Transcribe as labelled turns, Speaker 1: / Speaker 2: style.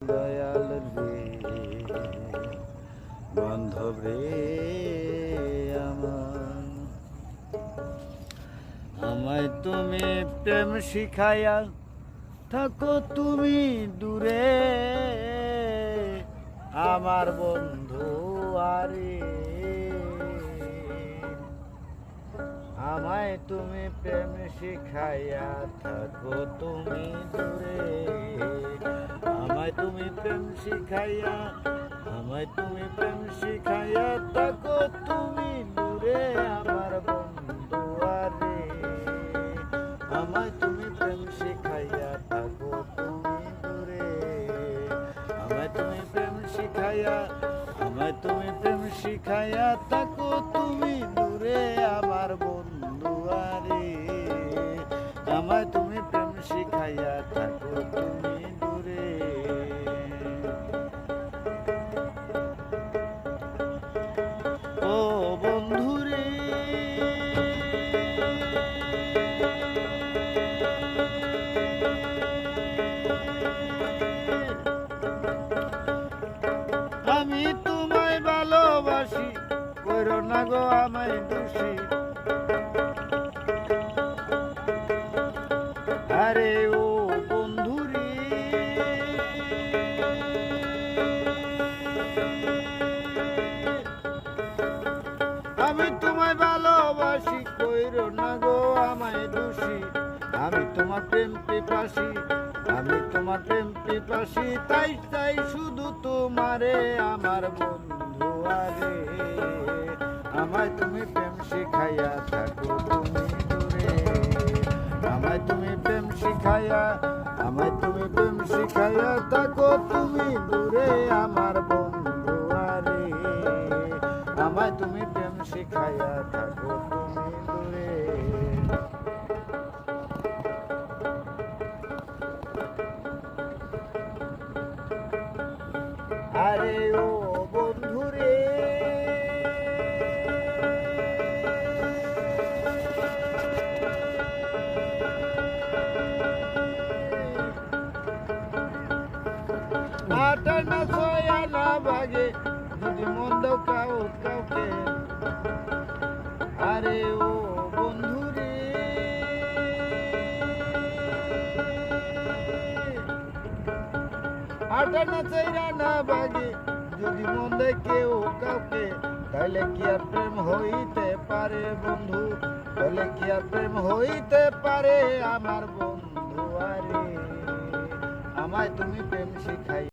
Speaker 1: দয়াল রে বান্ধব রে আমায় তুমি প্রেম শিখাইয়া থাকো তুমি দূরে আমার বন্ধু আরে আমায় তুমি প্রেম শিখাইয়া থাকো তুমি দূরে আমায় তুমি প্রেম শিখাইয়া আমায় তুমি প্রেম শিখাইয়া থাকো তুমি দূরে আমার বন্ধু আরে আমায় তুমি প্রেম শিখাইয়া থাকো তুমি দূরে আমায় তুমি প্রেম শিখাইয়া আমায় তুমি প্রেম শিখাইয়া থাকো তুমি দূরে আমার বন্ধু আরে আমায় তুমি প্রেম শিখাইয়া থাকো তুমি দূরে ও বন্ধু রে আমি তোমায় ভালোবাসি কইরো না গো আমায় দোষী আরে ও বন্ধু রে আমি তোমায় ভালোবাসি কইরো না গো আমায় দোষী আমি তোমার প্রেম পিপাসী আমি তোমার প্রেম পিপাসী তাই তাই শুধু তোমারে আমার বন্ধু আরে আমায় তুমি প্রেম শিখাইয়া থাকো তুমি দূরে আমায় তুমি প্রেম শিখাইয়া আমায় তুমি প্রেম শিখাইয়া থাকো তুমি দূরে আমার বন্ধু আরে আমায় তুমি প্রেম শিখাইয়া থাকো তুমি দূরে আরে ও বন্ধু রে আটা না ছয়া না ভাগে যদি মন্দ কাউ কাউকে আরে ও বন্ধু রে আটা না চাইরা না ভাগে যদি মন্দে কেউ কাউকে তাইলে কি আর প্রেম হইতে পারে বন্ধু তাইলে কি আর প্রেম হইতে পারে আমার বন্ধু আরে আমায় তুমি প্রেম শিখাই